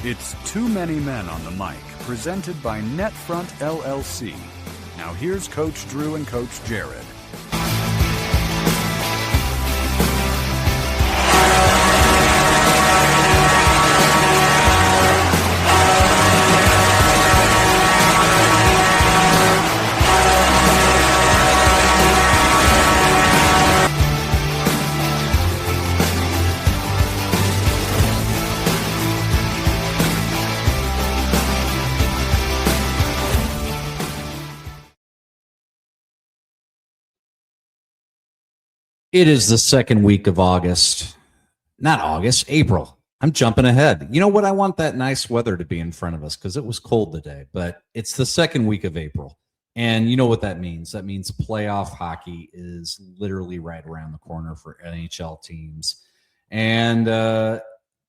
It's Too Many Men on the Mic, presented by Netfront LLC. Now here's Coach Drew and Coach Jared. It is the second week of August. Not August, April. I'm jumping ahead. You know what? I want that nice weather to be in front of us because it was cold today, but it's the second week of April. And you know what that means? That means playoff hockey is literally right around the corner for NHL teams. And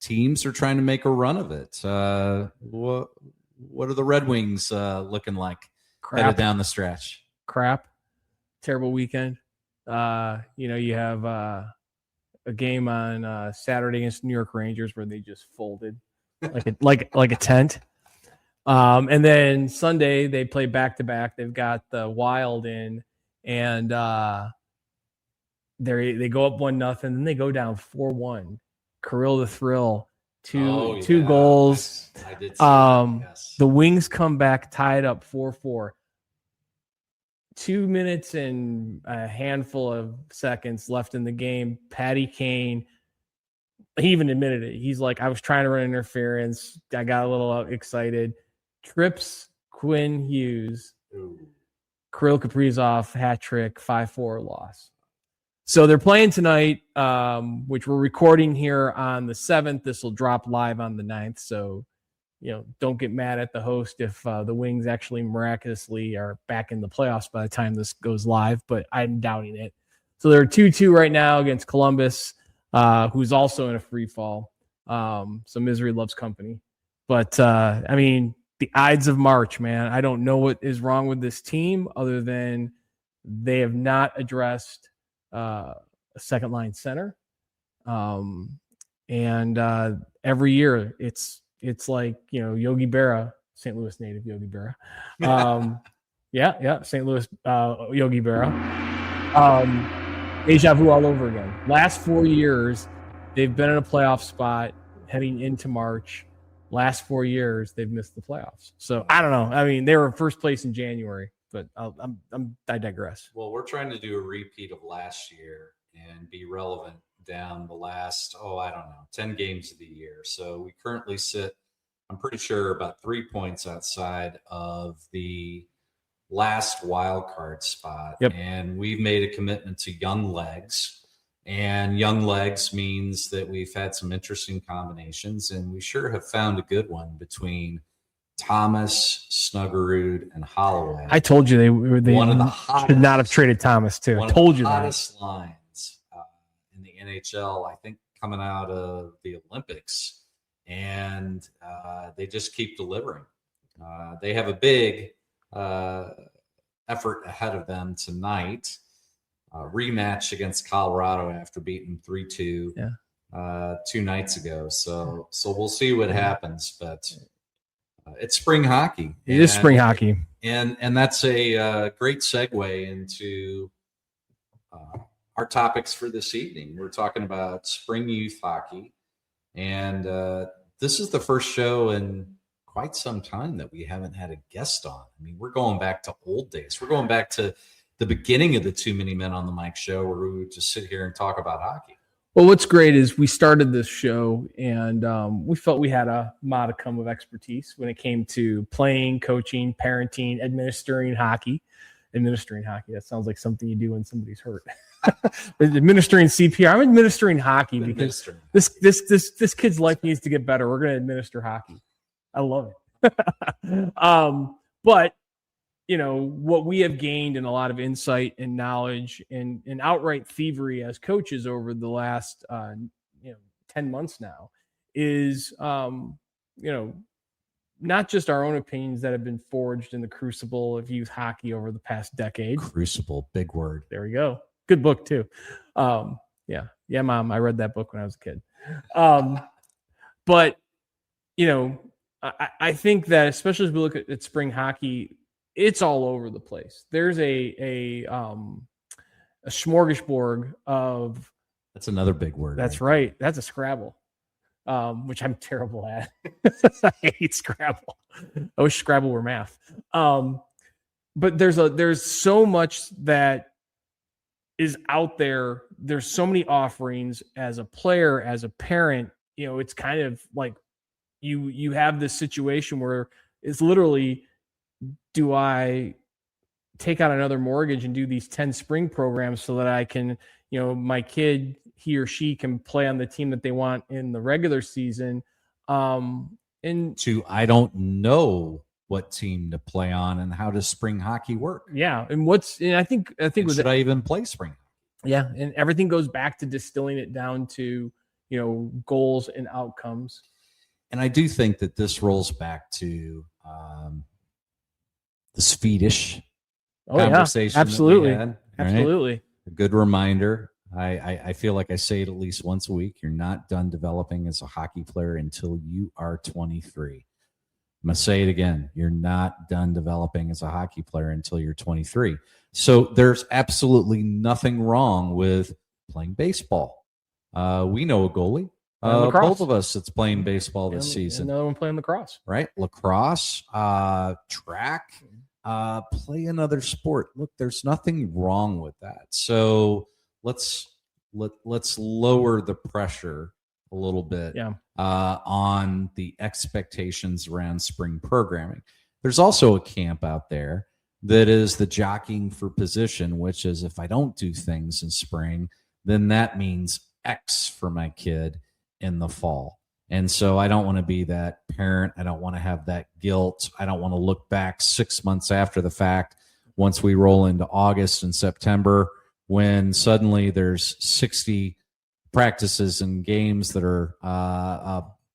teams are trying to make a run of it. What are the Red Wings looking like headed down the stretch? Crap. Terrible weekend. You have a game on Saturday against New York Rangers where they just folded like a tent. And then Sunday they play back to back. They've got the Wild in, and they go up 1-0, then they go down 4-1. Kirill the Thrill, two goals. I did see that, yes. The Wings come back, tied up 4-4. 2 minutes and a handful of seconds left in the game. Patty Kane, he even admitted it. He's like, I was trying to run interference. I got a little excited. Trips Quinn Hughes. Kirill Kaprizov, hat trick, 5-4 loss. So they're playing tonight, which we're recording here on the 7th. This will drop live on the 9th. So, don't get mad at the host if the Wings actually miraculously are back in the playoffs by the time this goes live, but I'm doubting it. So they're 2-2 right now against Columbus, who's also in a free fall. So misery loves company. But, the Ides of March, man, I don't know what is wrong with this team other than they have not addressed a second-line center. Every year it's like, Yogi Berra, St. Louis native Yogi Berra. St. Louis Yogi Berra. Deja vu all over again. Last 4 years, they've been in a playoff spot heading into March. Last 4 years, they've missed the playoffs. So I don't know. They were first place in January, but I digress. Well, we're trying to do a repeat of last year and be relevant down the last, 10 games of the year. So we currently sit, I'm pretty sure, about 3 points outside of the last wild card spot. Yep. And we've made a commitment to young legs. And young legs means that we've had some interesting combinations, and we sure have found a good one between Thomas, Snuggerud, and Holloway. I told you they one of the hottest, should not have traded Thomas too. I told you that. Hottest lines in the NHL, I think, coming out of the Olympics, and they just keep delivering. They have a big effort ahead of them tonight. Rematch against Colorado after beating 3-2 2 nights ago. So we'll see what happens, but it's spring hockey. It is spring hockey. And that's a great segue into our topics for this evening. We're talking about spring youth hockey. And this is the first show in quite some time that we haven't had a guest on. We're going back to old days. We're going back to the beginning of the Too Many Men on the Mic show, where we would just sit here and talk about hockey. Well, what's great is we started this show and we felt we had a modicum of expertise when it came to playing, coaching, parenting, administering hockey. Administering hockey. That sounds like something you do when somebody's hurt. Administering CPR. I'm administering hockey because this kid's life needs to get better. We're going to administer hockey. I love it. But what we have gained in a lot of insight and knowledge and outright thievery as coaches over the last 10 months now is not just our own opinions that have been forged in the crucible of youth hockey over the past decade. Crucible, big word. There we go. Good book too. Yeah, Mom, I read that book when I was a kid. But I think that especially as we look at spring hockey, it's all over the place. There's a smorgasbord of. That's another big word. That's right. That's a Scrabble, which I'm terrible at. I hate Scrabble. I wish Scrabble were math. But there's so much that is out there. There's so many offerings as a player, as a parent. It's kind of like you have this situation where it's literally, do I take out another mortgage and do these 10 spring programs so that I can, my kid, he or she can play on the team that they want in the regular season. I don't know what team to play on and how does spring hockey work? Yeah. And I think should I even play spring? Yeah. And everything goes back to distilling it down to, goals and outcomes. And I do think that this rolls back to the Swedish conversation. Yeah, absolutely. That we had, absolutely. Right? A good reminder. I feel like I say it at least once a week. You're not done developing as a hockey player until you are 23. I'm going to say it again. You're not done developing as a hockey player until you're 23. So there's absolutely nothing wrong with playing baseball. We know a goalie. Both of us that's playing baseball this season. Another one playing lacrosse. Right? Lacrosse, track, play another sport. Look, there's nothing wrong with that. So let's lower the pressure a little bit on the expectations around spring programming. There's also a camp out there that is the jockeying for position, which is if I don't do things in spring, then that means X for my kid in the fall. And so I don't want to be that parent. I don't want to have that guilt. I don't want to look back 6 months after the fact once we roll into August and September when suddenly there's 60 practices and games that are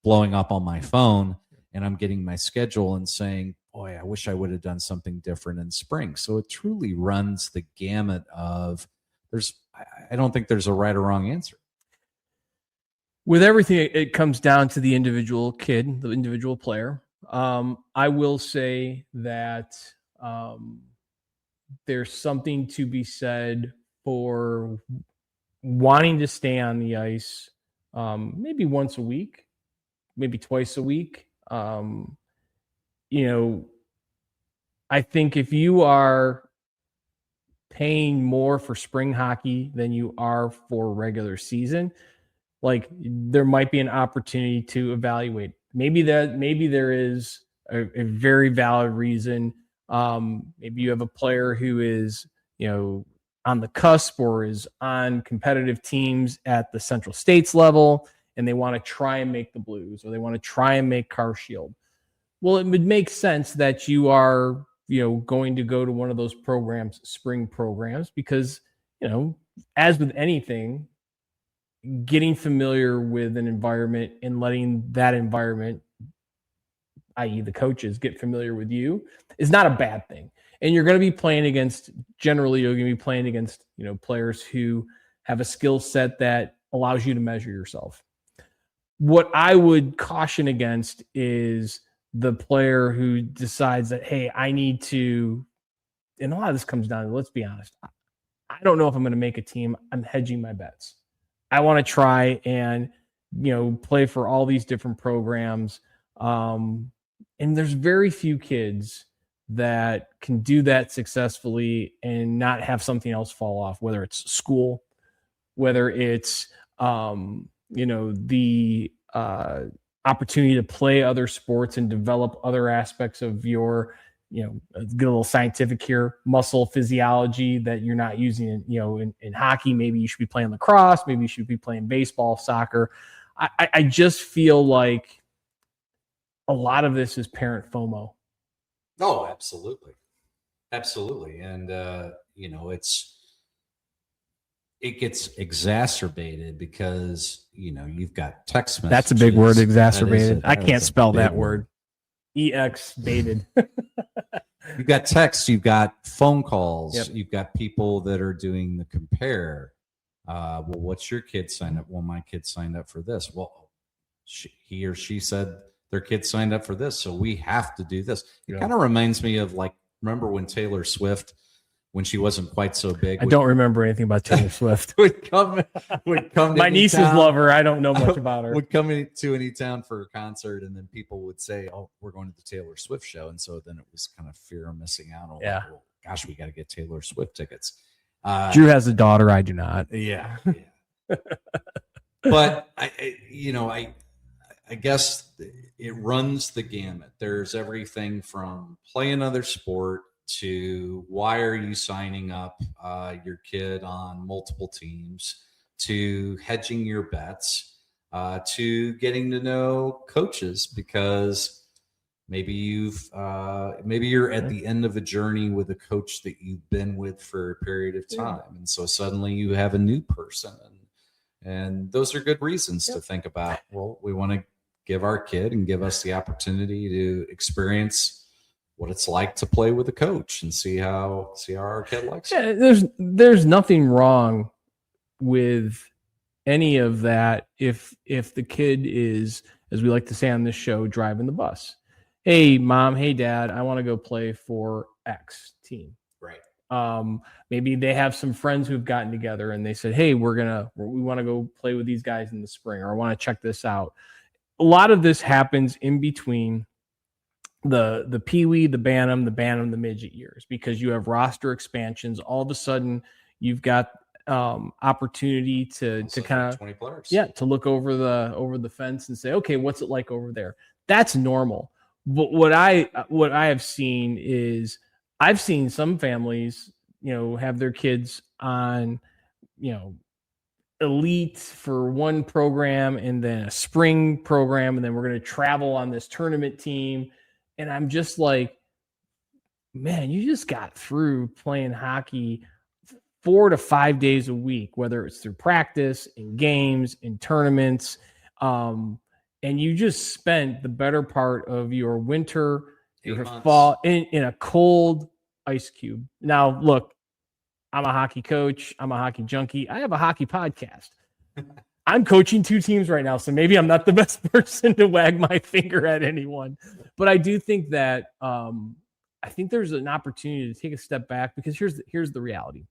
blowing up on my phone and I'm getting my schedule and saying, boy, I wish I would have done something different in spring. So it truly runs the gamut of I don't think there's a right or wrong answer. With everything, it comes down to the individual kid, the individual player. I will say that there's something to be said for wanting to stay on the ice maybe once a week, maybe twice a week. I think if you are paying more for spring hockey than you are for regular season, like there might be an opportunity to evaluate. Maybe there is a very valid reason. Maybe you have a player who is, on the cusp or is on competitive teams at the Central States level, and they want to try and make the Blues or they want to try and make Car Shield. Well, it would make sense that you are, going to go to one of those programs, spring programs, because, as with anything, getting familiar with an environment and letting that environment, i.e. the coaches, get familiar with you is not a bad thing. And you're going to be playing against, generally, you're going to be playing against, players who have a skill set that allows you to measure yourself. What I would caution against is the player who decides that, hey, I need to, and a lot of this comes down to, let's be honest, I don't know if I'm going to make a team. I'm hedging my bets. I want to try and, play for all these different programs. And there's very few kids that can do that successfully and not have something else fall off, whether it's school, whether it's, the opportunity to play other sports and develop other aspects of your, get a little scientific here, muscle physiology that you're not using in hockey. Maybe you should be playing lacrosse. Maybe you should be playing baseball, soccer. I just feel like a lot of this is parent FOMO. Oh, absolutely. Absolutely. And, it gets exacerbated because, you've got text messages. That's a big word, exacerbated. I can't spell that word. EX-baited. You've got text, you've got phone calls, You've got people that are doing the compare. Well, what's your kid signed up? Well, my kid signed up for this. Well, he or she said their kids signed up for this, so we have to do this. It Yeah. kind of reminds me of, like, remember when Taylor Swift, when she wasn't quite so big, I don't remember anything about Taylor Swift. would come to My nieces any town, love her. I don't know much about her. would come to any town for a concert, and then people would say, "Oh, we're going to the Taylor Swift show," and so then it was kind of fear of missing out. On, Yeah. like, well, gosh, we got to get Taylor Swift tickets. Drew has a daughter. I do not. Yeah. But I guess it runs the gamut. There's everything from play another sport to why are you signing up your kid on multiple teams, to hedging your bets, to getting to know coaches, because maybe you're at the end of a journey with a coach that you've been with for a period of time, and so suddenly you have a new person, and those are good reasons to think about, well, we want to give our kid and give us the opportunity to experience what it's like to play with a coach and see how our kid likes it. There's nothing wrong with any of that if the kid is, as we like to say on this show, driving the bus. Hey, mom, hey, dad, I want to go play for X team. Right. Maybe they have some friends who've gotten together and they said, hey, we want to go play with these guys in the spring, or I want to check this out. A lot of this happens in between the peewee, the bantam, the midget years, because you have roster expansions. All of a sudden you've got opportunity to kind of 20 players. To look over the fence and say, okay, what's it like over there? That's normal. But what I have seen is, I've seen some families, have their kids on, elite for one program and then a spring program, and then we're going to travel on this tournament team. And I'm just like, man, you just got through playing hockey 4 to 5 days a week, whether it's through practice, in games, in tournaments. And you just spent the better part of your winter, your fall in a cold ice cube. Now, look, I'm a hockey coach. I'm a hockey junkie. I have a hockey podcast. I'm coaching 2 teams right now, so maybe I'm not the best person to wag my finger at anyone. But I do think that I think there's an opportunity to take a step back, because here's the reality.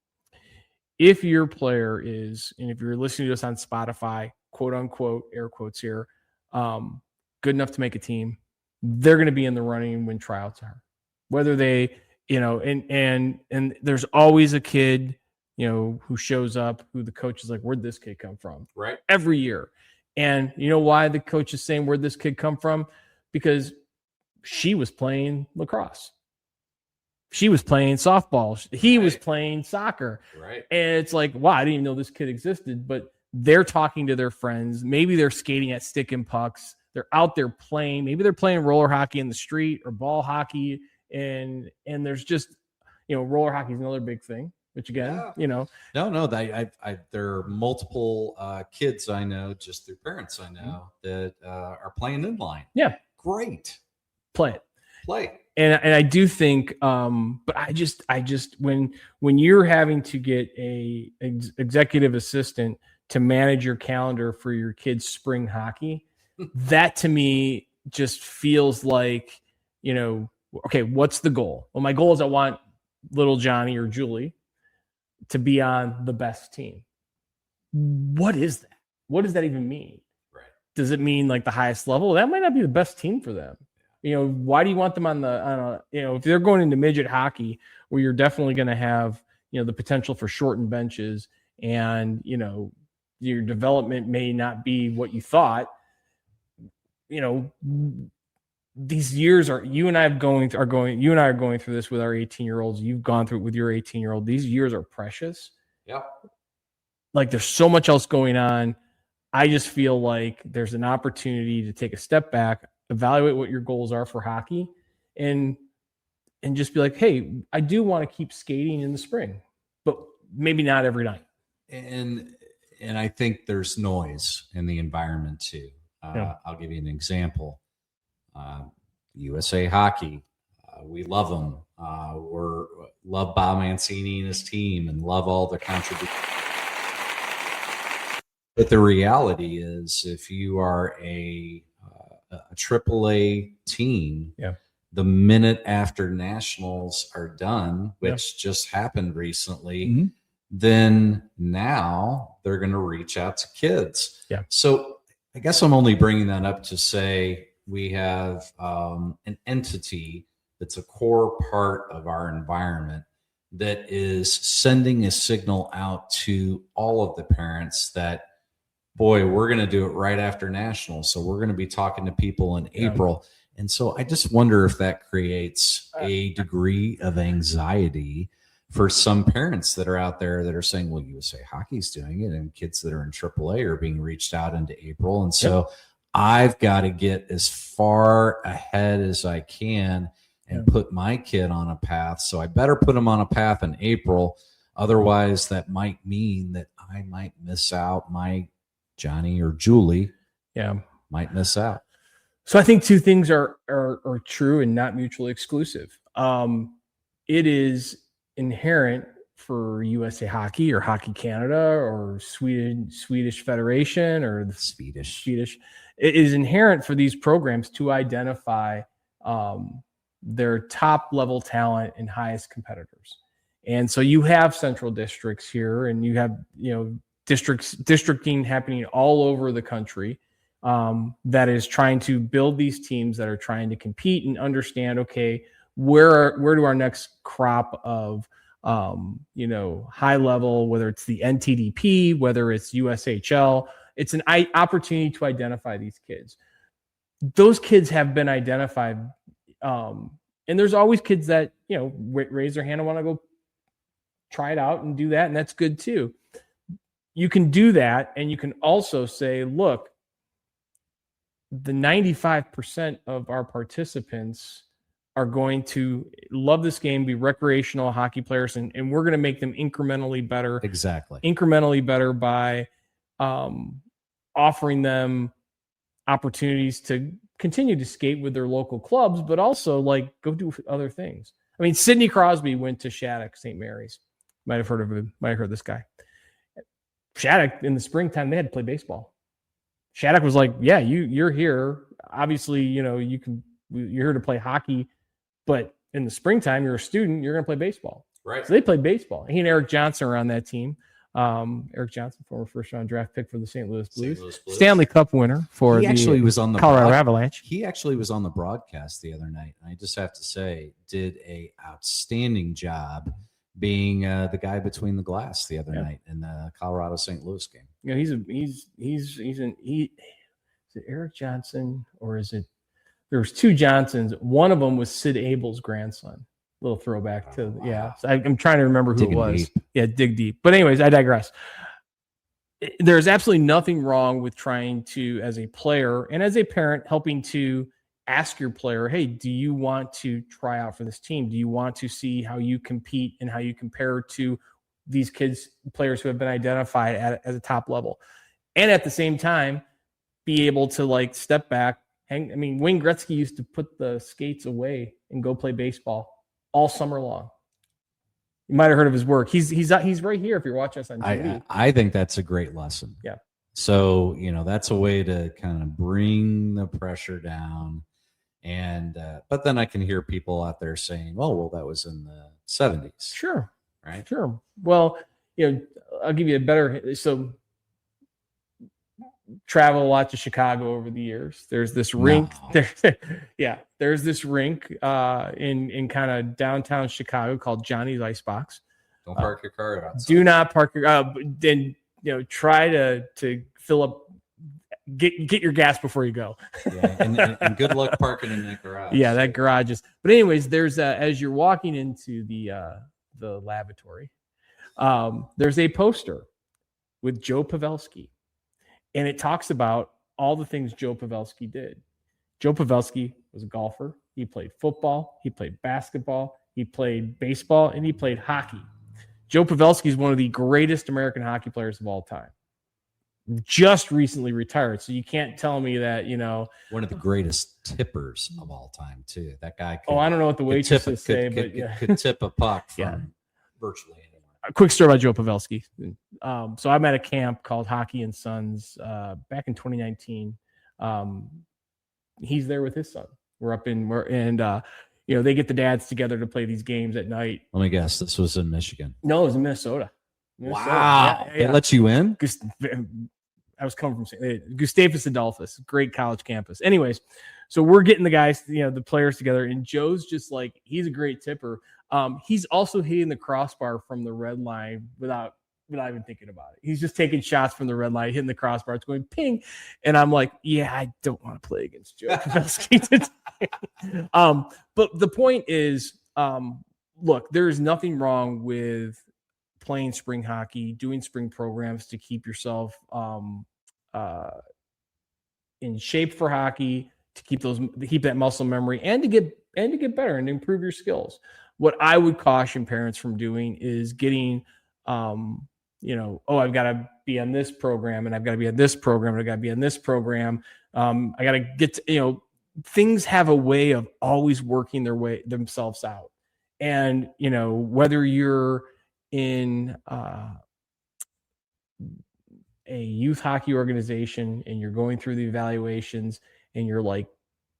If your player is, and if you're listening to us on Spotify, quote unquote, air quotes here, good enough to make a team, they're going to be in the running when tryouts are. Whether they, and there's always a kid, who shows up, who the coach is like, where'd this kid come from? Right. Every year. And you know why the coach is saying, where'd this kid come from? Because she was playing lacrosse. She was playing softball. He was playing soccer. Right. And it's like, wow, I didn't even know this kid existed. But they're talking to their friends. Maybe they're skating at stick and pucks. They're out there playing. Maybe they're playing roller hockey in the street or ball hockey. And there's just, roller hockey is another big thing. Which again, No, there are multiple kids I know, just through parents I know, that are playing inline. Yeah, great. Play it. And I do think, but I just when you're having to get a executive assistant to manage your calendar for your kids' spring hockey, that to me just feels like, okay, what's the goal? Well, my goal is I want little Johnny or Julie to be on the best team. What is that? What does that even mean? Right. Does it mean like the highest level? That might not be the best team for them. Why do you want them if they're going into midget hockey, where you're definitely going to have, the potential for shortened benches, and, your development may not be what you thought. These years you and I are going through this with our 18-year-olds. You've gone through it with your 18-year-old. These years are precious. Yeah. Like, there's so much else going on. I just feel like there's an opportunity to take a step back, evaluate what your goals are for hockey, and just be like, hey, I do want to keep skating in the spring, but maybe not every night. And I think there's noise in the environment too. I'll give you an example. USA Hockey, we love them. Love Bob Mancini and his team, and love all the contributions. But the reality is, if you are a a AAA team, Yeah. the minute after nationals are done, which just happened recently, then now they're going to reach out to kids. Yeah. So I guess I'm only bringing that up to say we have an entity that's a core part of our environment that is sending a signal out to all of the parents that, boy, we're going to do it right after nationals. So we're going to be talking to people in April. And so I just wonder if that creates a degree of anxiety for some parents that are out there that are saying, well, USA Hockey's doing it, and kids that are in AAA are being reached out into April. And so I've got to get as far ahead as I can and put my kid on a path. So I better put him on a path in April. Otherwise, that might mean that I might miss out. My Johnny or Julie might miss out. So I think two things are true and not mutually exclusive. It is inherent for USA Hockey or Hockey Canada or Swedish Federation or the Swedish. It is inherent for these programs to identify their top level talent and highest competitors. And so you have central districts here, and you have, districting happening all over the country that is trying to build these teams that are trying to compete and understand, okay, where do our next crop of high level, whether it's the NTDP, whether it's USHL, it's an opportunity to identify these kids. Those kids have been identified, and there's always kids that raise their hand and want to go try it out and do that, and that's good too. You can do that, and you can also say, look, the 95% of our participants are going to love this game, be recreational hockey players, and we're going to make them incrementally better. Exactly. Incrementally better by offering them opportunities to continue to skate with their local clubs, but also go do other things. I mean, Sidney Crosby went to Shattuck St. Mary's. Might have heard of him. Might have heard this guy. Shattuck, in the springtime, they had to play baseball. Shattuck was like, yeah, you're here. Obviously, you're here to play hockey, but in the springtime, you're a student, you're going to play baseball. Right. So they played baseball. He and Eric Johnson are on that team. Eric Johnson, former first-round draft pick for the St. Louis Blues. Stanley Cup winner for the Colorado Avalanche. He actually was on the broadcast the other night. I just have to say, did a outstanding job being the guy between the glass the other night in the Colorado St. Louis game. Is it Eric Johnson, or is it? There's two Johnsons. One of them was Sid Abel's grandson. Little throwback to So I'm trying to remember who it was. Deep. Yeah, dig deep. But anyways, I digress. There's absolutely nothing wrong with trying to, as a player and as a parent, helping to ask your player, hey, do you want to try out for this team? Do you want to see how you compete and how you compare to these players who have been identified at a top level? And at the same time, be able to step back. Wayne Gretzky used to put the skates away and go play baseball all summer long. You might have heard of his work. He's right here if you're watching us on TV. I think that's a great lesson. Yeah. So, that's a way to kind of bring the pressure down. And but then I can hear people out there saying, "Oh, well, that was in the 70s." Sure, right? Sure. Well, I'll give you a better. So, travel a lot to Chicago over the years. There's this rink. There's this rink in kind of downtown Chicago called Johnny's Icebox. Don't park your car outside. Do not park your. Then try to fill up. Get your gas before you go. and good luck parking in that garage. Yeah, that garage is. But anyways, there's as you're walking into the lavatory, there's a poster with Joe Pavelski, and it talks about all the things Joe Pavelski did. Joe Pavelski was a golfer. He played football. He played basketball. He played baseball, and he played hockey. Joe Pavelski is one of the greatest American hockey players of all time. Just recently retired, so you can't tell me that one of the greatest tippers of all time too. That guy. I don't know what the waitresses say, but could tip a puck from virtually anywhere. A quick story about Joe Pavelski. So I'm at a camp called Hockey and Sons back in 2019. he's there with his son. They get the dads together to play these games at night. Let me guess. This was in Michigan. No, it was in Minnesota. Wow. They let you in? I was coming from Gustavus Adolphus, great college campus. Anyways, so we're getting the guys, the players together, and Joe's just like, he's a great tipper. He's also hitting the crossbar from the red line without even thinking about it. He's just taking shots from the red line, hitting the crossbar. It's going ping. And I'm like, yeah, I don't want to play against Joe Pavelski today. But the point is, look, there's nothing wrong with playing spring hockey, doing spring programs to keep yourself in shape for hockey, to keep that muscle memory, and to get better and improve your skills. What I would caution parents from doing is getting, I've got to be on this program, and I've got to be on this program, and I've got to be on this program. I got to get to, things have a way of always working themselves out. And, whether you're in a youth hockey organization and you're going through the evaluations and you're like,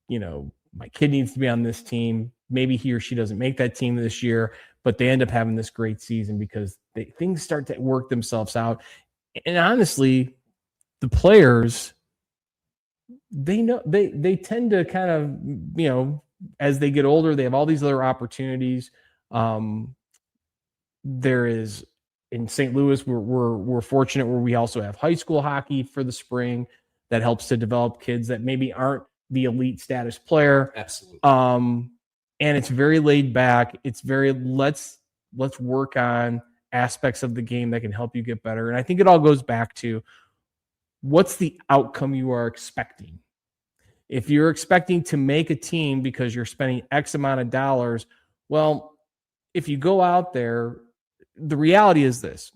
my kid needs to be on this team. Maybe he or she doesn't make that team this year, but they end up having this great season because things start to work themselves out. And honestly, the players, they know they tend to kind of, as they get older, they have all these other opportunities. There is in St. Louis, we're fortunate where we also have high school hockey for the spring that helps to develop kids that maybe aren't the elite status player. Absolutely. And it's very laid back. It's very, let's work on aspects of the game that can help you get better. And I think it all goes back to what's the outcome you are expecting. If you're expecting to make a team because you're spending X amount of dollars, well, if you go out there, the reality is this.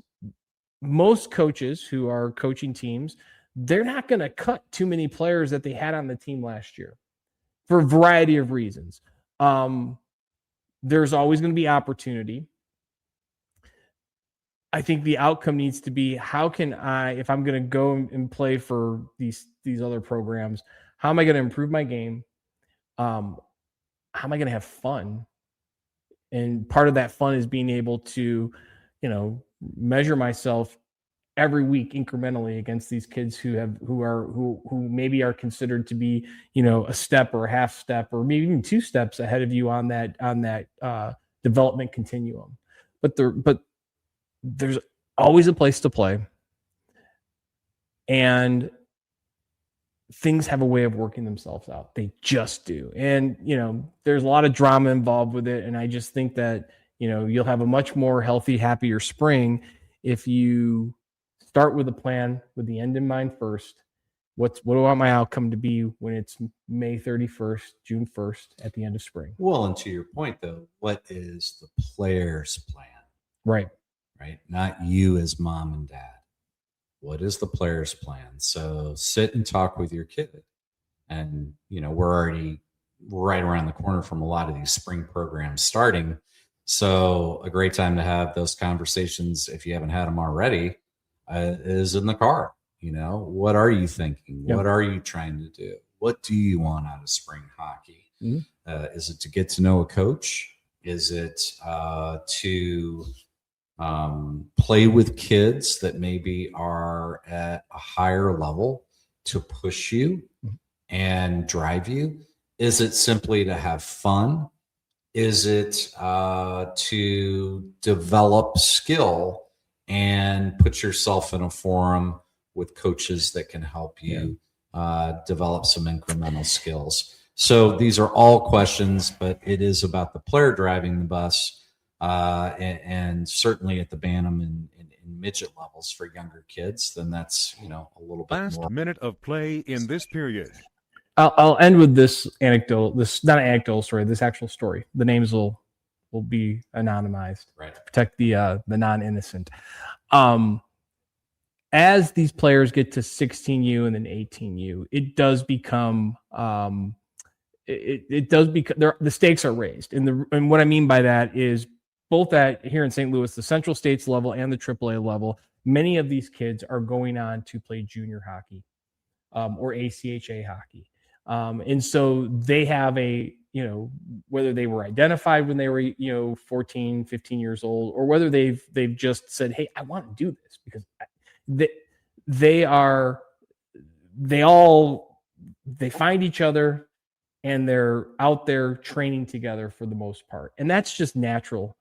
Most coaches who are coaching teams, they're not going to cut too many players that they had on the team last year for a variety of reasons. There's always going to be opportunity. I think the outcome needs to be, how can I, if I'm going to go and play for these other programs, how am I going to improve my game? How am I going to have fun? And part of that fun is being able to, measure myself every week incrementally against these kids who maybe are considered to be, a step or a half step or maybe even 2 steps ahead of you on that development continuum. But there's always a place to play, and things have a way of working themselves out. They just do. And, there's a lot of drama involved with it. And I just think that, you'll have a much more healthy, happier spring if you start with a plan with the end in mind first. What do I want my outcome to be when it's May 31st, June 1st at the end of spring? Well, and to your point, though, what is the player's plan? Right. Not you as mom and dad. What is the player's plan? So sit and talk with your kid. And, we're already right around the corner from a lot of these spring programs starting. So a great time to have those conversations, if you haven't had them already, is in the car. What are you thinking? Yep. What are you trying to do? What do you want out of spring hockey? Mm-hmm. Is it to get to know a coach? Is it to play with kids that maybe are at a higher level to push you and drive you? Is it simply to have fun? Is it to develop skill and put yourself in a forum with coaches that can help you develop some incremental skills? So these are all questions, but it is about the player driving the bus. And certainly at the Bantam and midget levels for younger kids, then that's, a little bit last more. Minute of play in this period. I'll end with this anecdote. This not an anecdotal story. This actual story. The names will be anonymized, right, to protect the non-innocent. As these players get to 16U and then 18U, it does become the stakes are raised. And what I mean by that is both here in St. Louis, the Central States level and the AAA level, many of these kids are going on to play junior hockey or ACHA hockey. And so they have whether they were identified when they were, 14, 15 years old, or whether they've just said, hey, I want to do this because they find each other and they're out there training together for the most part. And that's just natural.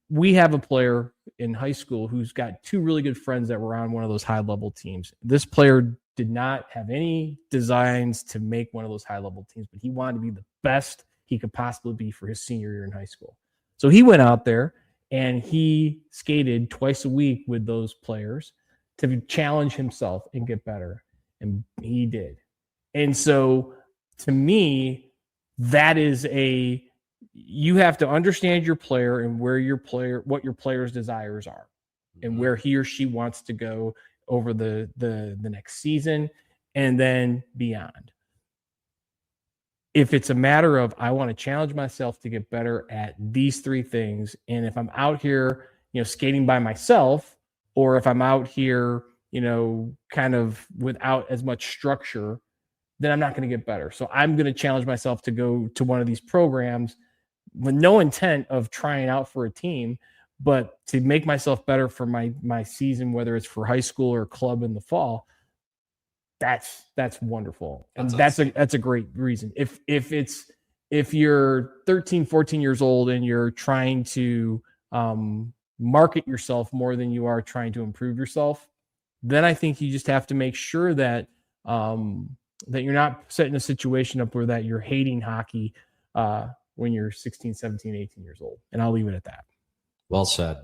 We have a player in high school who's got two really good friends that were on one of those high level teams. This player did not have any designs to make one of those high level teams, but he wanted to be the best he could possibly be for his senior year in high school. So he went out there and he skated twice a week with those players to challenge himself and get better. And he did. And so to me, that is you have to understand your player and what your player's desires are and where he or she wants to go over the next season and then beyond. If it's a matter of, I want to challenge myself to get better at these three things. And if I'm out here, skating by myself, or if I'm out here, kind of without as much structure, then I'm not going to get better. So I'm going to challenge myself to go to one of these programs with no intent of trying out for a team, but to make myself better for my season, whether it's for high school or club in the fall. That's wonderful. And that's a great reason. If you're 13, 14 years old and you're trying to market yourself more than you are trying to improve yourself, then I think you just have to make sure that that you're not setting a situation up where that you're hating hockey when you're 16, 17, 18 years old. And I'll leave it at that. Well said.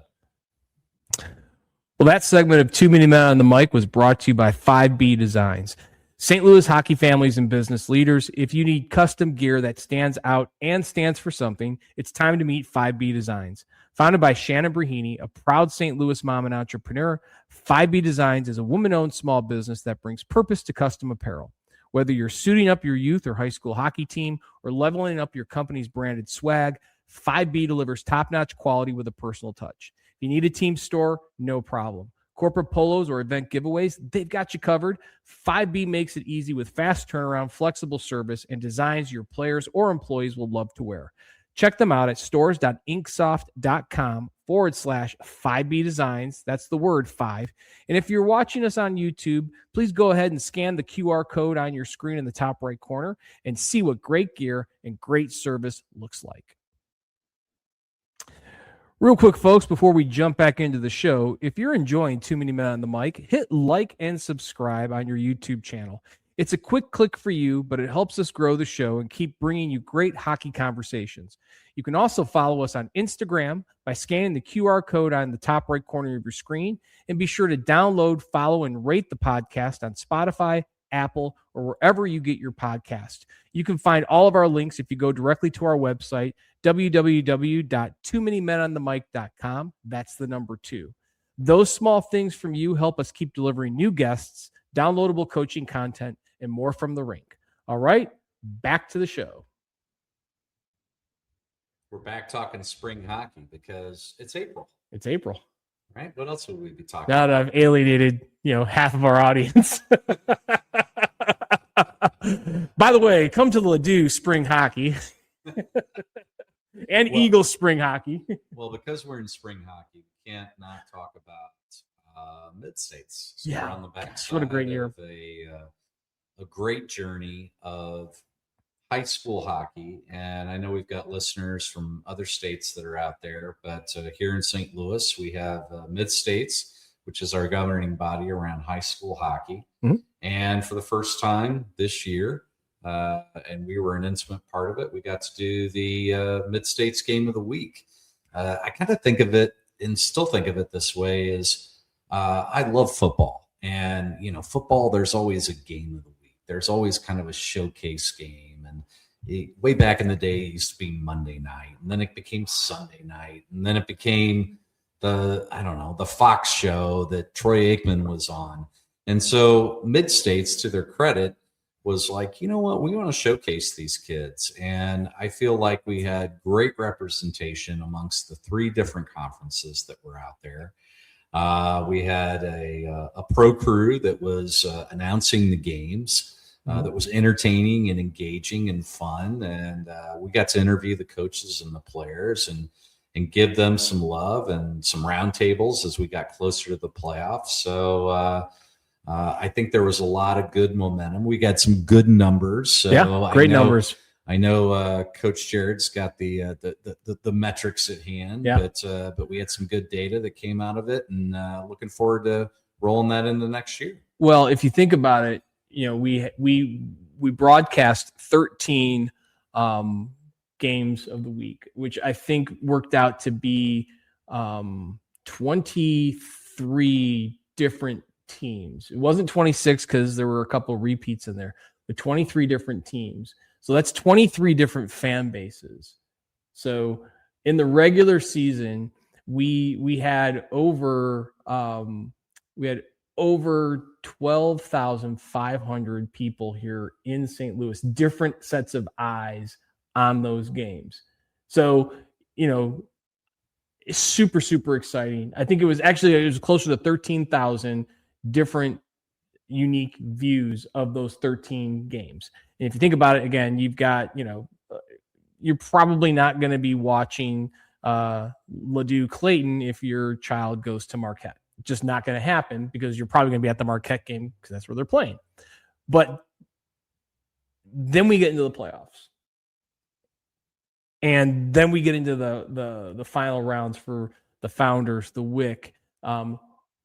Well, that segment of Too Many Men on the Mic was brought to you by 5B Designs. St. Louis hockey families and business leaders, if you need custom gear that stands out and stands for something, it's time to meet 5B Designs. Founded by Shannon Brahini, a proud St. Louis mom and entrepreneur, 5B Designs is a woman-owned small business that brings purpose to custom apparel. Whether you're suiting up your youth or high school hockey team or leveling up your company's branded swag, 5B delivers top-notch quality with a personal touch. If you need a team store, no problem. Corporate polos or event giveaways, they've got you covered. 5B makes it easy with fast turnaround, flexible service, and designs your players or employees will love to wear. Check them out at stores.inksoft.com/5B Designs. That's the word 5. And if you're watching us on YouTube, please go ahead and scan the QR code on your screen in the top right corner and see what great gear and great service looks like. Real quick, folks, before we jump back into the show, if you're enjoying Too Many Men on the Mic, hit like and subscribe on your YouTube channel. It's a quick click for you, but it helps us grow the show and keep bringing you great hockey conversations. You can also follow us on Instagram by scanning the QR code on the top right corner of your screen, and be sure to download, follow, and rate the podcast on Spotify, Apple, or wherever you get your podcast. You can find all of our links if you go directly to our website, www.tooManyMenOnTheMic.com. That's the number 2. Those small things from you help us keep delivering new guests, downloadable coaching content, and more from the rink. All right, back to the show. We're back talking spring hockey because it's April. It's April. Right? What else would we be talking about? Now that I've alienated, half of our audience. By the way, come to the Ladue spring hockey. And Eagles spring hockey. Well, because we're in spring hockey, we can't not talk about MidStates. So yeah, we're on the back what a great year. A great journey of high school hockey. And I know we've got listeners from other states that are out there, but here in St. Louis, we have MidStates, which is our governing body around high school hockey. Mm-hmm. And for the first time this year, and we were an intimate part of it, we got to do the MidStates Game of the Week. I kind of think of it and still think of it this way is I love football. And, football, there's always a game of the week. There's always kind of a showcase game. And way back in the day, it used to be Monday night. And then it became Sunday night. And then it became the Fox show that Troy Aikman was on. And so MidStates, to their credit, was like, you know what, we want to showcase these kids. And I feel like we had great representation amongst the 3 different conferences that were out there. We had a pro crew that was announcing the games. that was entertaining and engaging and fun. And we got to interview the coaches and the players and give them some love and some roundtables as we got closer to the playoffs. So I think there was a lot of good momentum. We got some good numbers. So great numbers. I know Coach Jared's got the metrics at hand, but we had some good data that came out of it, and looking forward to rolling that into next year. Well, if you think about it, we broadcast 13 games of the week, which I think worked out to be 23 different teams. It wasn't 26 because there were a couple of repeats in there, but 23 different teams. So that's 23 different fan bases. So in the regular season, we had over 12,500 people here in St. Louis, different sets of eyes on those games. So, it's super, super exciting. I think it was closer to 13,000 different unique views of those 13 games. And if you think about it, again, you've got, you're probably not going to be watching Ladue Clayton if your child goes to Marquette. Just not going to happen because you're probably going to be at the Marquette game because that's where they're playing. But then we get into the playoffs. And then we get into the final rounds for the Founders, the WIC.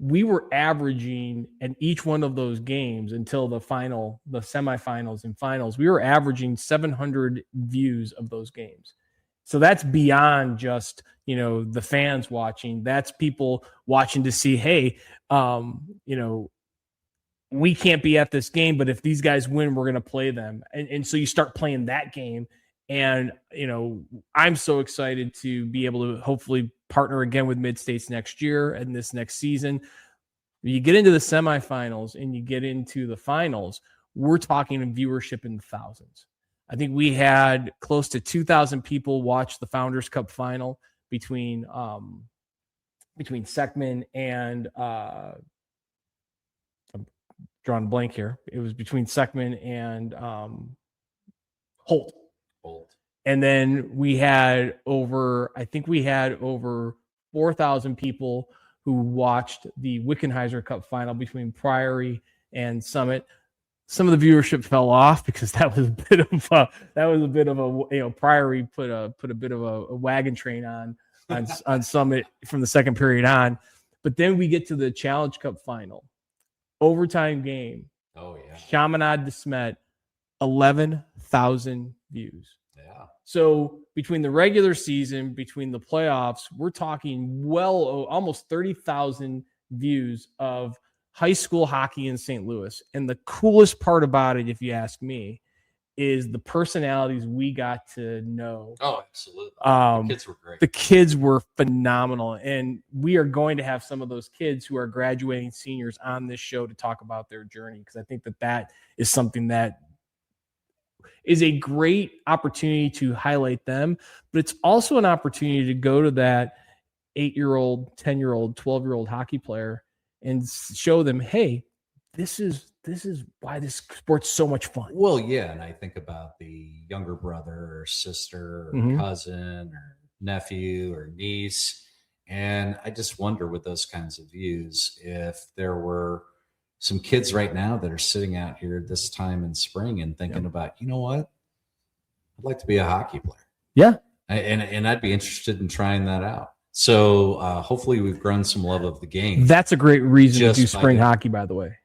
We were averaging in each one of those games until the semifinals and finals, we were averaging 700 views of those games. So that's beyond just, the fans watching. That's people watching to see, hey, we can't be at this game, but if these guys win, we're going to play them. And so you start playing that game. And, I'm so excited to be able to hopefully partner again with MidStates next year and this next season. You get into the semifinals and you get into the finals, we're talking viewership in the thousands. I think we had close to 2,000 people watch the Founders Cup final between Seckman and I'm drawing a blank here. It was between Seckman and Holt. And then we had over 4,000 people who watched the Wickenheiser Cup final between Priory and Summit. Some of the viewership fell off because that was a bit of a Priory put a bit of a wagon train on Summit from the second period on. But then we get to the Challenge Cup final, overtime game. Oh yeah, Chaminade de Smet, 11,000 views. Yeah. So between the regular season, between the playoffs, we're talking almost 30,000 views of high school hockey in St. Louis. And the coolest part about it, if you ask me, is the personalities we got to know. Oh, absolutely. The kids were great. The kids were phenomenal. And we are going to have some of those kids who are graduating seniors on this show to talk about their journey, because I think that is something that is a great opportunity to highlight them, but it's also an opportunity to go to that 8-year-old, 10-year-old, 12-year-old hockey player and show them, hey, this is why this sport's so much fun. Well, yeah, and I think about the younger brother or sister or cousin or nephew or niece, and I just wonder with those kinds of views if there were some kids right now that are sitting out here this time in spring and thinking about, you know what, I'd like to be a hockey player. Yeah. And I'd be interested in trying that out. So hopefully we've grown some love of the game. That's a great reason to do spring hockey, by the way.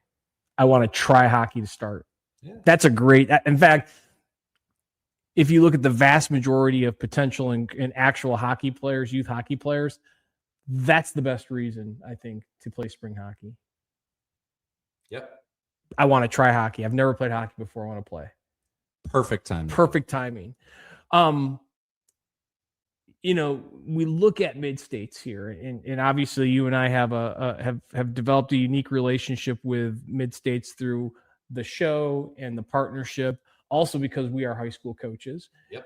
I want to try hockey to start. Yeah. That's a great, in fact, if you look at the vast majority of potential and actual hockey players, youth hockey players, that's the best reason, I think, to play spring hockey. Yep. I want to try hockey. I've never played hockey before. I want to play. Perfect timing. Perfect timing. We look at MidStates here, and obviously you and I have developed a unique relationship with MidStates through the show and the partnership, also because we are high school coaches. Yep.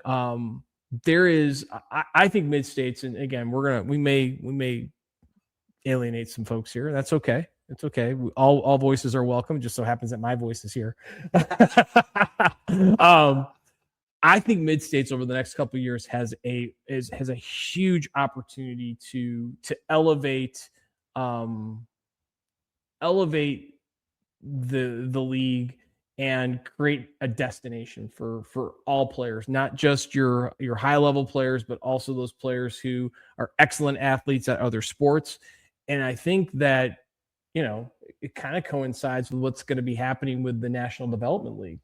There is, I think MidStates, and again, we may alienate some folks here. That's okay. It's okay. All voices are welcome. It just so happens that my voice is here. I think MidStates over the next couple of years has a huge opportunity to elevate the league and create a destination for all players, not just your high level players, but also those players who are excellent athletes at other sports. And I think that, it kind of coincides with what's going to be happening with the National Development League.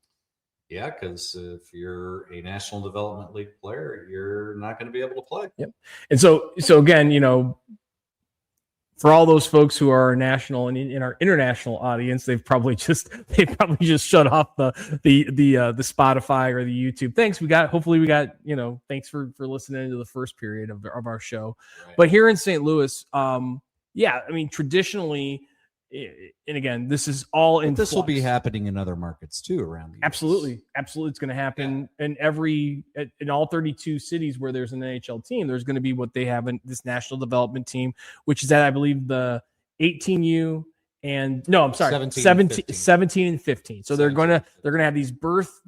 Yeah, because if you're a National Development League player, you're not going to be able to play. Yep. And so again, for all those folks who are national and in our international audience, they've probably just shut off the Spotify or the YouTube. Thanks. Hopefully we got, thanks for listening to the first period of our show. Right. But here in St. Louis, traditionally, and again, this is all in this flux. Will be happening in other markets too around the US. Absolutely. It's going to happen in all 32 cities where there's an NHL team. There's going to be what they have in this national development team, which is at, I believe, the 18U and 17 and 15. So they're going to have these birth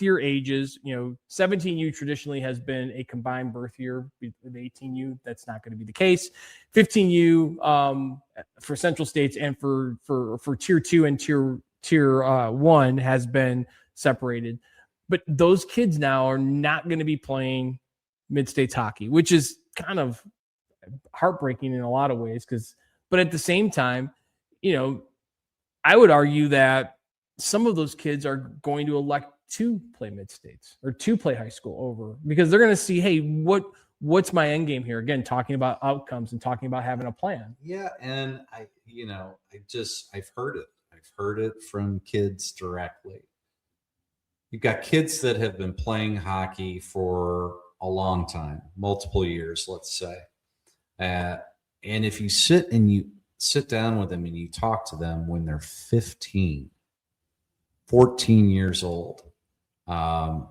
year ages. 17U traditionally has been a combined birth year with 18U. That's not going to be the case. 15U for Central States and for Tier 2 and Tier 1 has been separated. But those kids now are not going to be playing mid-states hockey, which is kind of heartbreaking in a lot of ways. But at the same time, I would argue that some of those kids are going to elect to play mid-states or to play high school over, because they're going to see, hey, what's my end game here? Again, talking about outcomes and talking about having a plan. Yeah, and I've heard it. I've heard it from kids directly. You've got kids that have been playing hockey for a long time, multiple years, let's say. And if you sit down with them and you talk to them when they're 15, 14 years old, and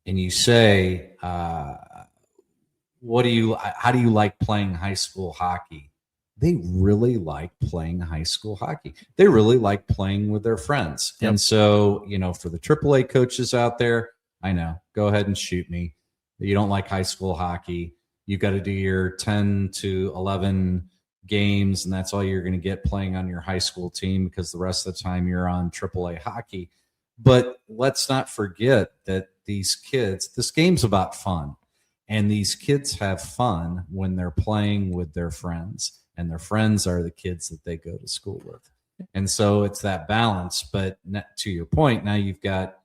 you say, how do you like playing high school hockey? They really like playing high school hockey. They really like playing with their friends. Yep. And so, for the AAA coaches out there, I know, go ahead and shoot me. You don't like high school hockey. You've got to do your 10 to 11 games, and that's all you're going to get playing on your high school team, because the rest of the time you're on AAA hockey. But let's not forget that these kids, this game's about fun, and these kids have fun when they're playing with their friends, and their friends are the kids that they go to school with. And so it's that balance. But to your point, now you've got,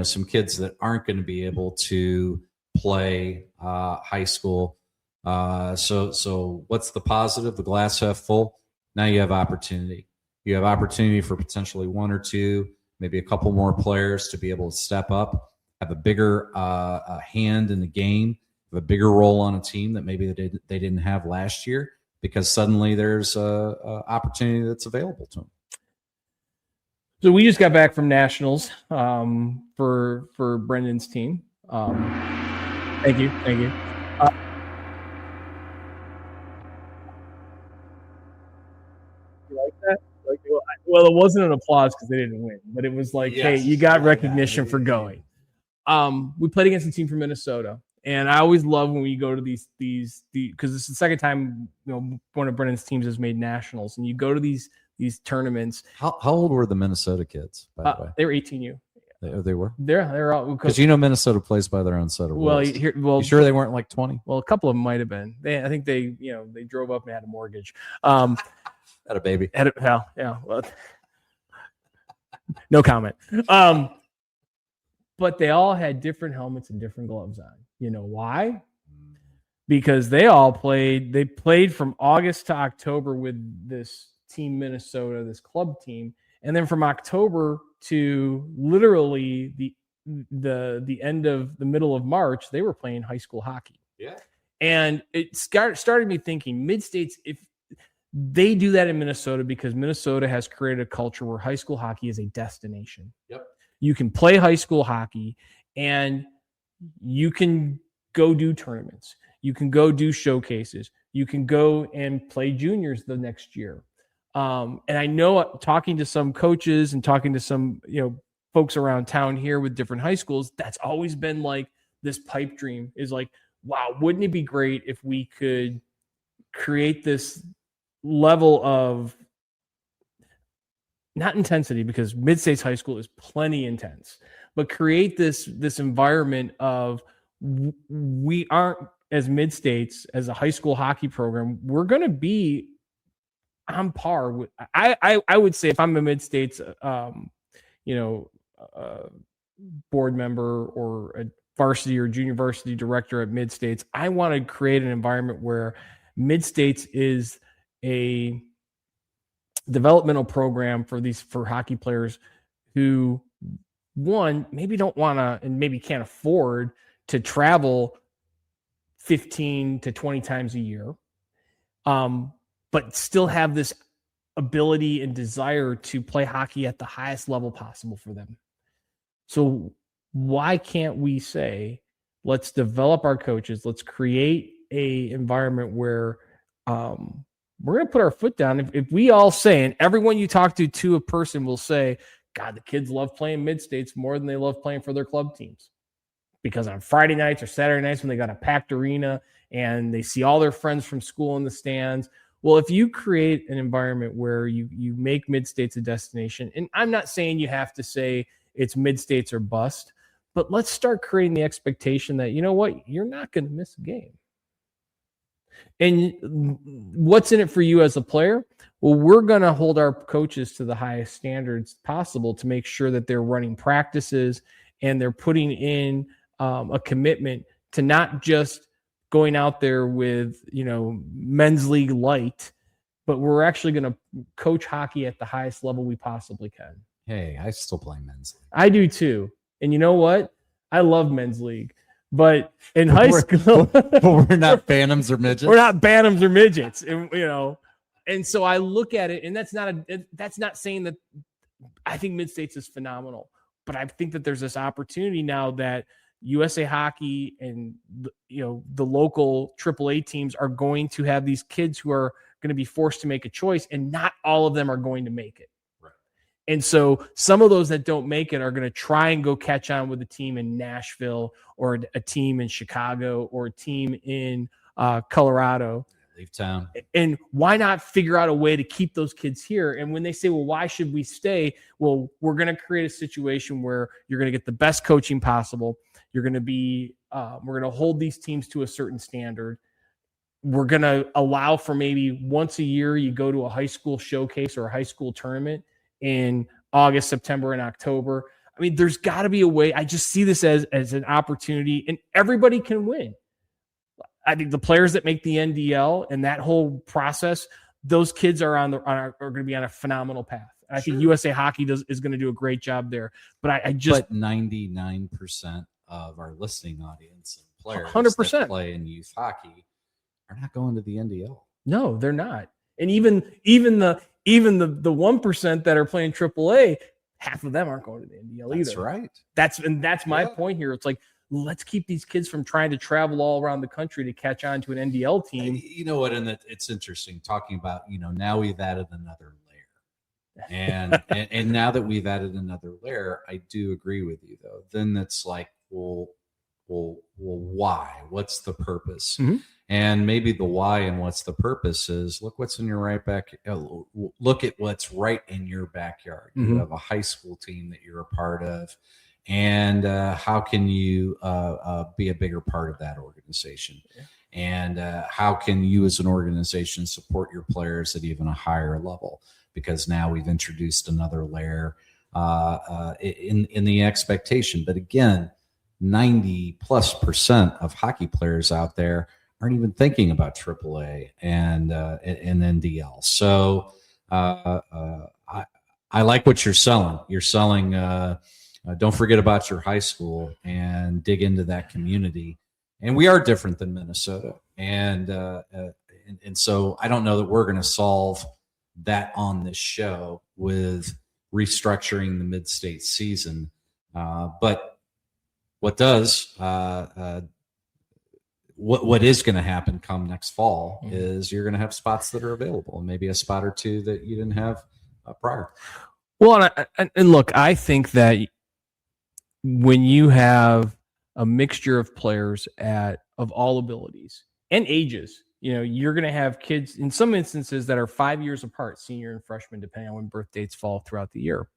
some kids that aren't going to be able to play high school. So what's the positive? The glass half full. Now you have opportunity. You have opportunity for potentially one or two, maybe a couple more players to be able to step up, have a bigger hand in the game, have a bigger role on a team that maybe they didn't have last year, because suddenly there's a opportunity that's available to them. So we just got back from nationals for Brendan's team. Thank you. You like that? Well, it wasn't an applause because they didn't win, but it was like, yes, hey, you got recognition for going. We played against a team from Minnesota, and I always love when we go to these because it's the second time one of Brendan's teams has made nationals, and you go to these tournaments. How old were the Minnesota kids, by the way? They were 18U. They were? They're all, because Minnesota plays by their own set of rules. You sure they weren't like 20? Well, a couple of them might have been. I think they drove up and had a mortgage. Had a baby. Well, no comment. But they all had different helmets and different gloves on. You know why? Because they played from August to October with this team Minnesota, this club team, and then from October to literally the end of the middle of March, they were playing high school hockey. Yeah. And it started me thinking, mid-states, if they do that in Minnesota, because Minnesota has created a culture where high school hockey is a destination. Yep. You can play high school hockey and you can go do tournaments. You can go do showcases. You can go and play juniors the next year. And I know talking to some coaches and talking to some, folks around town here with different high schools, that's always been like this pipe dream is like, wow, wouldn't it be great if we could create this level of not intensity, because MidStates High School is plenty intense, but create this environment of we aren't, as MidStates, as a high school hockey program, we're going to be on par with, I would say, if I'm a MidStates, board member or a varsity or junior varsity director at MidStates, I want to create an environment where MidStates is a developmental program for hockey players who, one, maybe don't want to and maybe can't afford to travel 15 to 20 times a year, but still have this ability and desire to play hockey at the highest level possible for them. So why can't we say, let's develop our coaches, let's create a environment where we're going to put our foot down. If we all say, and everyone you talk to a person will say, God, the kids love playing MidStates more than they love playing for their club teams. Because on Friday nights or Saturday nights when they got a packed arena and they see all their friends from school in the stands. Well, if you create an environment where you make MidStates a destination, and I'm not saying you have to say it's MidStates or bust, but let's start creating the expectation that, you know what, you're not going to miss a game. And what's in it for you as a player? Well, we're going to hold our coaches to the highest standards possible to make sure that they're running practices and they're putting in a commitment to not just going out there with, men's league light, but we're actually going to coach hockey at the highest level we possibly can. Hey, I still play men's league. I do too. And you know what? I love men's league. But in high school, we're not bantams or midgets. We're not bantams or midgets, and and so I look at it, and that's not saying that I think MidStates is phenomenal, but I think that there's this opportunity now that USA Hockey and the local AAA teams are going to have these kids who are going to be forced to make a choice, and not all of them are going to make it. And so some of those that don't make it are going to try and go catch on with a team in Nashville or a team in Chicago or a team in Colorado. Leave town. And why not figure out a way to keep those kids here? And when they say, well, why should we stay? Well, we're going to create a situation where you're going to get the best coaching possible. You're going to be, we're going to hold these teams to a certain standard. We're going to allow for maybe once a year you go to a high school showcase or a high school tournament in August, September, and October. I mean, there's got to be a way. I just see this as an opportunity, and everybody can win. I think the players that make the NDL and that whole process, those kids are are going to be on a phenomenal path. I think USA Hockey is going to do a great job there. But but 99% of our listening audience and players 100% that play in youth hockey are not going to the NDL. No, they're not. And even the 1% that are playing AAA, half of them aren't going to the NDL either. That's right. That's my point here. It's like, let's keep these kids from trying to travel all around the country to catch on to an NDL team. You know what? And it's interesting talking about, now we've added another layer. And now that we've added another layer, I do agree with you though. Then it's like, well, why? What's the purpose? Mm-hmm. And maybe the why and what's the purpose is look what's in your right back. Look at what's right in your backyard. Mm-hmm. You have a high school team that you're a part of, and how can you be a bigger part of that organization? Yeah. And how can you as an organization support your players at even a higher level? Because now we've introduced another layer in the expectation. But again, 90+% of hockey players out there aren't even thinking about AAA and NDL. So I like what you're selling. You're selling. Don't forget about your high school and dig into that community. And we are different than Minnesota, and so I don't know that we're going to solve that on this show with restructuring the mid-state season. But what does what is going to happen come next fall is you're going to have spots that are available, and maybe a spot or two that you didn't have prior. Well, and look, I think that when you have a mixture of players of all abilities and ages, you're going to have kids in some instances that are 5 years apart, senior and freshman, depending on when birth dates fall throughout the year.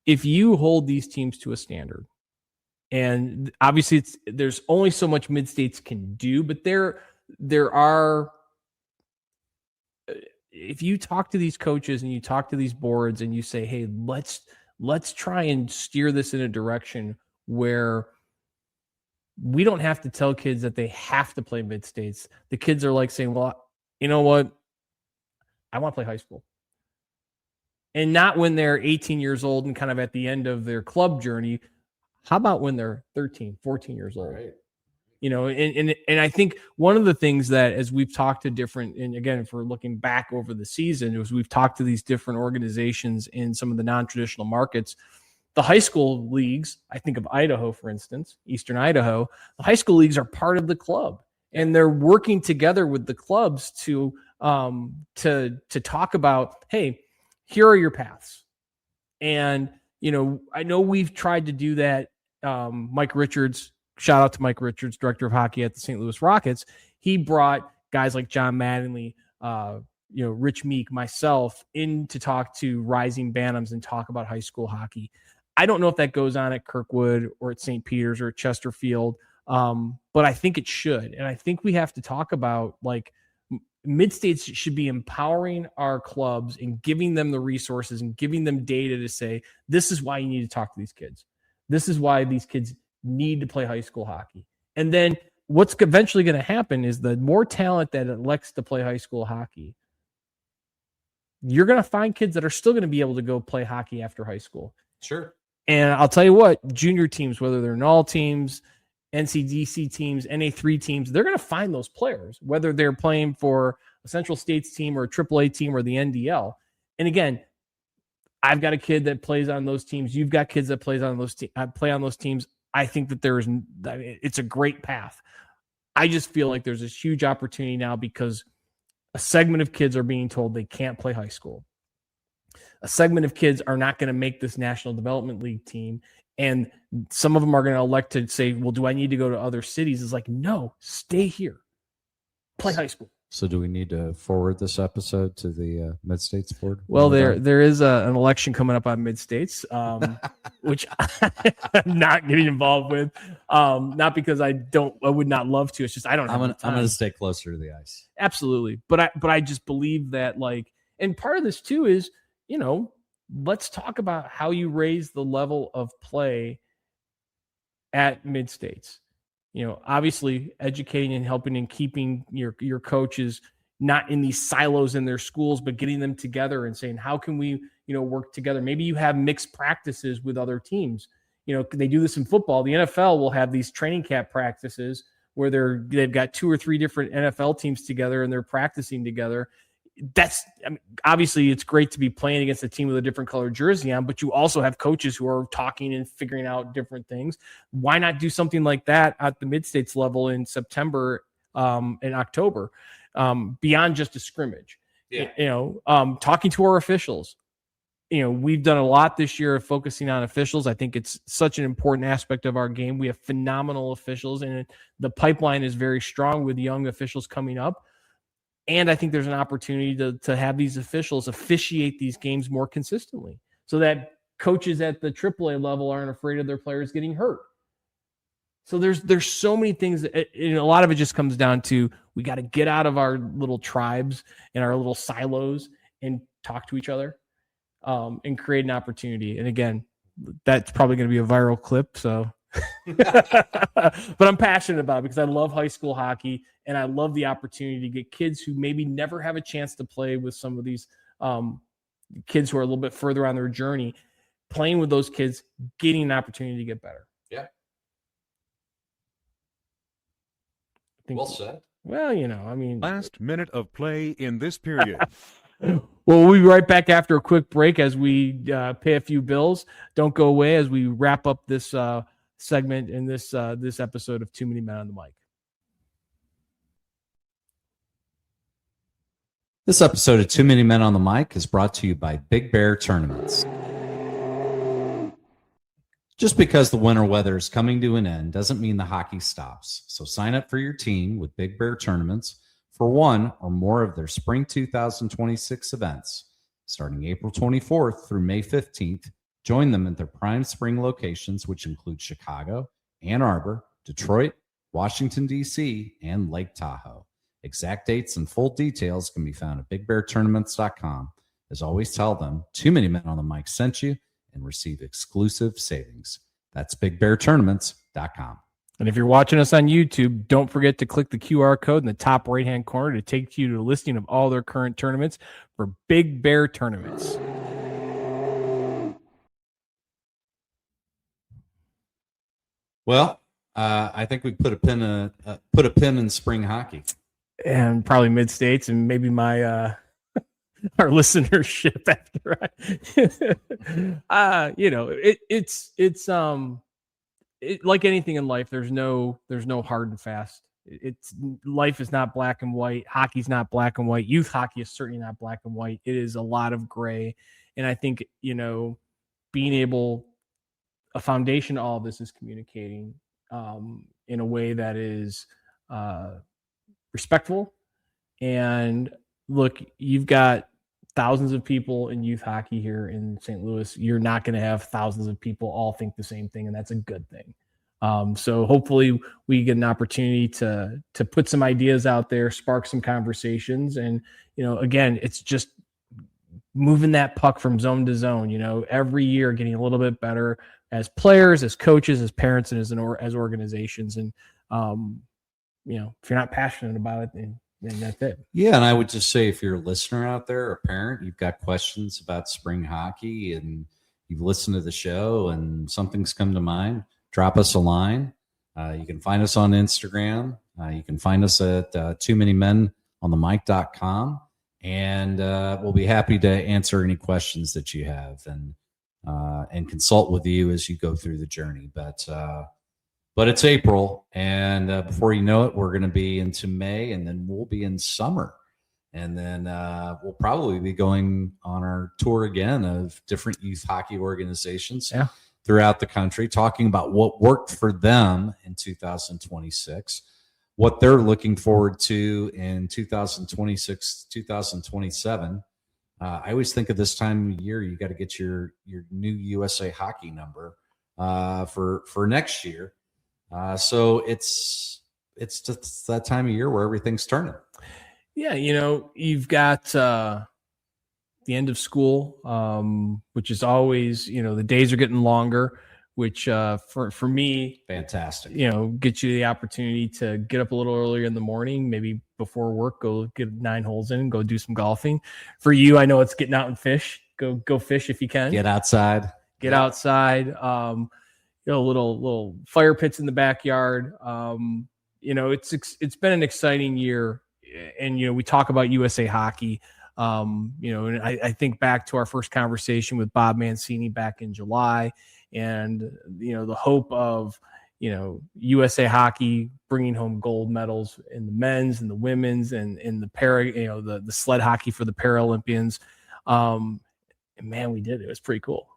If you hold these teams to a standard, and obviously there's only so much MidStates can do, but there are, if you talk to these coaches and you talk to these boards and you say, hey, let's try and steer this in a direction where we don't have to tell kids that they have to play MidStates. The kids are like saying, well, you know what? I want to play high school. And not when they're 18 years old and kind of at the end of their club journey. How about when they're 13, 14 years old? Right. And I think one of the things that, as we've talked to different, and again, if we're looking back over the season, as we've talked to these different organizations in some of the non-traditional markets, the high school leagues, I think of Idaho, for instance, Eastern Idaho, the high school leagues are part of the club, and they're working together with the clubs to talk about, hey, here are your paths. And, I know we've tried to do that. Mike Richards, shout out to Mike Richards, director of hockey at the St. Louis Rockets. He brought guys like John Mattingly, Rich Meek, myself in to talk to rising Bantams and talk about high school hockey. I don't know if that goes on at Kirkwood or at St. Peter's or at Chesterfield, but I think it should. And I think we have to talk about, like, MidStates should be empowering our clubs and giving them the resources and giving them data to say, this is why you need to talk to these kids. This is why these kids need to play high school hockey. And then what's eventually going to happen is the more talent that elects to play high school hockey, you're going to find kids that are still going to be able to go play hockey after high school. Sure. And I'll tell you what, junior teams, whether they're NAL teams, NCDC teams, NA3 teams, they're going to find those players, whether they're playing for a Central States team or a AAA team or the NDL. And again, I've got a kid that plays on those teams. You've got kids that play on those teams. I think that it's a great path. I just feel like there's this huge opportunity now because a segment of kids are being told they can't play high school. A segment of kids are not going to make this National Development League team. And some of them are going to elect to say, well, do I need to go to other cities? It's like, no, stay here. Play high school. So do we need to forward this episode to the MidStates board? Well, there is an election coming up on MidStates, which I'm not getting involved with. Not because I would not love to. It's just I don't have the time. I'm going to stay closer to the ice. Absolutely. But I just believe that, like, and part of this too is, let's talk about how you raise the level of play at MidStates. Obviously educating and helping and keeping your coaches not in these silos in their schools, but getting them together and saying, how can we, work together? Maybe you have mixed practices with other teams. They do this in football. The NFL will have these training camp practices where they've got 2 or 3 different NFL teams together and they're practicing together. Obviously it's great to be playing against a team with a different color jersey on, but you also have coaches who are talking and figuring out different things. Why not do something like that at the MidStates level in September and October, beyond just a scrimmage? Yeah. Talking to our officials. We've done a lot this year of focusing on officials. I think it's such an important aspect of our game. We have phenomenal officials, and the pipeline is very strong with young officials coming up. And I think there's an opportunity to have these officials officiate these games more consistently so that coaches at the AAA level aren't afraid of their players getting hurt. So there's so many things that, a lot of it just comes down to, we got to get out of our little tribes and our little silos and talk to each other and create an opportunity. And again, that's probably going to be a viral clip. So, but I'm passionate about it because I love high school hockey and I love the opportunity to get kids who maybe never have a chance to play with some of these kids who are a little bit further on their journey, playing with those kids, getting an opportunity to get better. Yeah. Well said. Well, Last minute of play in this period. Well, we'll be right back after a quick break as we pay a few bills. Don't go away as we wrap up this segment in this episode of Too Many Men on the Mic. This episode of Too Many Men on the Mic is brought to you by Big Bear Tournaments. Just because the winter weather is coming to an end doesn't mean the hockey stops. So sign up for your team with Big Bear Tournaments for one or more of their spring 2026 events. Starting April 24th through May 15th, join them at their prime spring locations, which include Chicago, Ann Arbor, Detroit, Washington, D.C., and Lake Tahoe. Exact dates and full details can be found at bigbeartournaments.com. As always, tell them Too Many Men on the Mic sent you and receive exclusive savings. That's bigbeartournaments.com. And if you're watching us on YouTube, don't forget to click the QR code in the top right-hand corner to take you to a listing of all their current tournaments for Big Bear Tournaments. Well, I think we put a pin in spring hockey. And probably MidStates and maybe my our listenership after it's like anything in life, there's no hard and fast. It's life is not black and white. Hockey's not black and white. Youth hockey is certainly not black and white. It is a lot of gray. And I think, being able, a foundation to all of this is communicating in a way that is respectful. And look, you've got thousands of people in youth hockey here in St. Louis. You're not going to have thousands of people all think the same thing, and that's a good thing. So hopefully we get an opportunity to put some ideas out there, spark some conversations. And, again, it's just moving that puck from zone to zone, every year getting a little bit better as players, as coaches, as parents, and as organizations. And, if you're not passionate about it, then that's it. Yeah, and I would just say if you're a listener out there, a parent, you've got questions about spring hockey and you've listened to the show and something's come to mind, drop us a line. You can find us on Instagram. You can find us at toomanymenonthe.mic.com, and we'll be happy to answer any questions that you have and consult with you as you go through the journey. But it's April, and before you know it, we're going to be into May, and then we'll be in summer. And then we'll probably be going on our tour again of different youth hockey organizations throughout the country, talking about what worked for them in 2026, what they're looking forward to in 2026, 2027. I always think of this time of year, you got to get your new USA Hockey number for next year. So it's just that time of year where everything's turning. Yeah, you've got the end of school, which is always, the days are getting longer, which for me, fantastic. Gets you the opportunity to get up a little earlier in the morning, maybe before work, go get 9 holes in and go do some golfing. For you, I know it's getting out and fish. Go fish if you can. Get outside. Outside. Little fire pits in the backyard. It's been an exciting year, and we talk about USA Hockey. And I think back to our first conversation with Bob Mancini back in July, and the hope of USA Hockey bringing home gold medals in the men's and the women's and in the the sled hockey for the Paralympians. And man, we did it. It was pretty cool.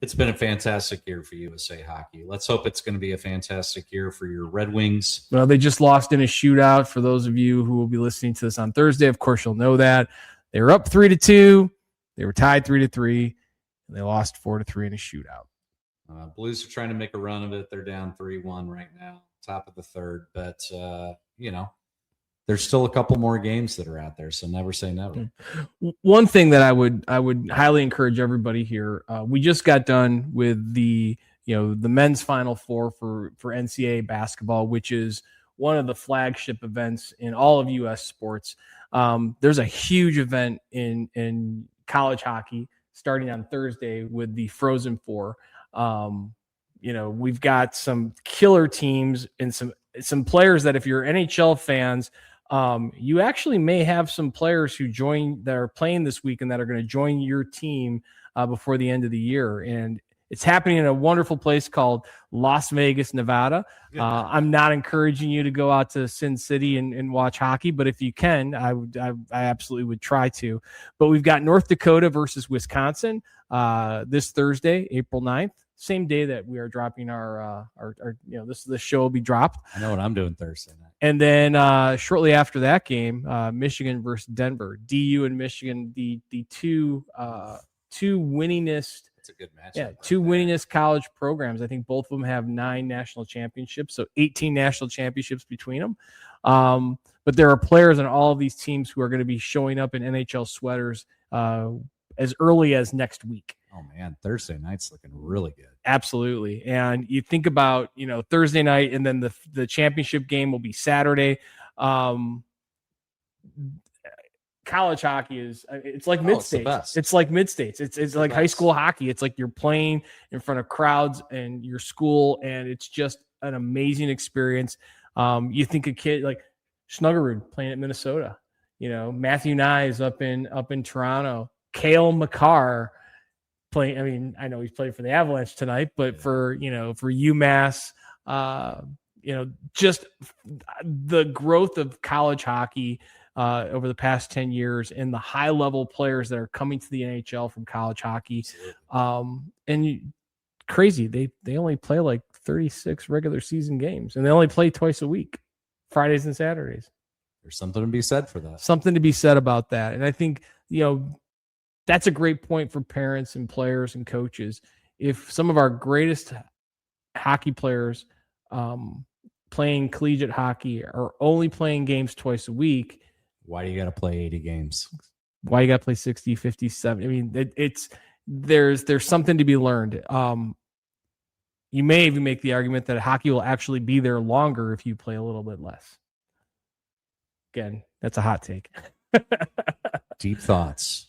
It's been a fantastic year for USA Hockey. Let's hope it's going to be a fantastic year for your Red Wings. Well, they just lost in a shootout. For those of you who will be listening to this on Thursday, of course, you'll know that. They were up 3-2. They were tied 3-3. And they lost 4-3 in a shootout. Blues are trying to make a run of it. They're down 3-1 right now, top of the third. But, there's still a couple more games that are out there, so never say never. One thing that I would highly encourage everybody here. We just got done with the men's Final Four for NCAA basketball, which is one of the flagship events in all of U.S. sports. There's a huge event in college hockey starting on Thursday with the Frozen Four. We've got some killer teams and some players that if you're NHL fans. You actually may have some players that are playing this weekend that are going to join your team before the end of the year. And It's happening in a wonderful place called Las Vegas, Nevada. I'm not encouraging you to go out to Sin City and watch hockey, but if you can, I absolutely would try to. But we've got North Dakota versus Wisconsin this Thursday, April 9th, same day that we are dropping our this show will be dropped. I know what I'm doing Thursday night. And then shortly after that game, Michigan versus Denver. DU and Michigan, the two winningest. It's a good match. Yeah, two winningest college programs. I think both of them have 9 national championships, so 18 national championships between them. But there are players on all of these teams who are going to be showing up in NHL sweaters as early as next week. Oh man, Thursday night's looking really good. Absolutely. And you think about, Thursday night, and then the championship game will be Saturday. College hockey it's like MidStates. It's like MidStates. It's like high school hockey. It's like you're playing in front of crowds and your school, and it's just an amazing experience. You think a kid like Snuggerud playing at Minnesota, Matthew Nyes up in Toronto, Cale Makar playing. I mean, I know he's playing for the Avalanche tonight, but for UMass, just the growth of college hockey over the past 10 years and the high level players that are coming to the NHL from college hockey. Crazy. They only play like 36 regular season games, and they only play twice a week, Fridays and Saturdays. There's something to be said for that. Something to be said about that. And I think, that's a great point for parents and players and coaches. If some of our greatest hockey players playing collegiate hockey are only playing games twice a week, why do you got to play 80 games? Why you got to play 60, 50, 70? I mean, there's something to be learned. You may even make the argument that hockey will actually be there longer if you play a little bit less. Again, that's a hot take. Deep thoughts.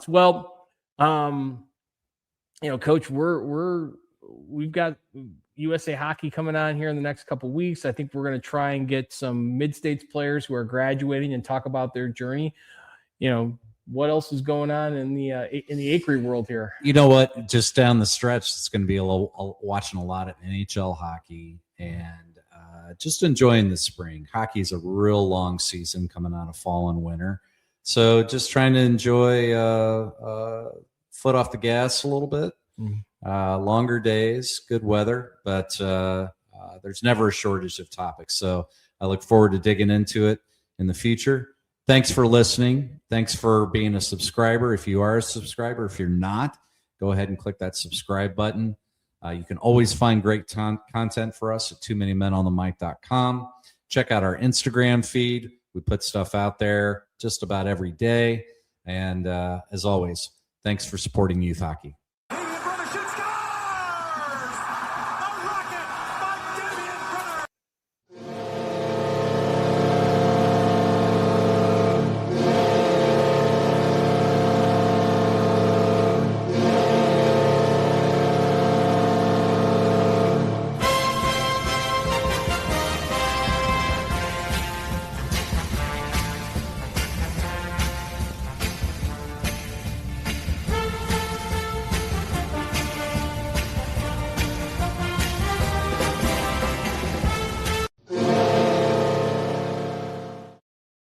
Well, Coach, we've got USA Hockey coming on here in the next couple of weeks. I think we're going to try and get some MidStates players who are graduating and talk about their journey. What else is going on in the Acre world here? You know what? Just down the stretch, it's going to be watching a lot of NHL hockey and just enjoying the spring. Hockey is a real long season coming out of fall and winter. So just trying to enjoy foot off the gas a little bit. Longer days, good weather, but there's never a shortage of topics. So I look forward to digging into it in the future. Thanks for listening. Thanks for being a subscriber. If you are a subscriber, if you're not, go ahead and click that subscribe button. You can always find great content for us at toomanymenonthemic.com. Check out our Instagram feed. We put stuff out there just about every day. And as always, thanks for supporting youth hockey.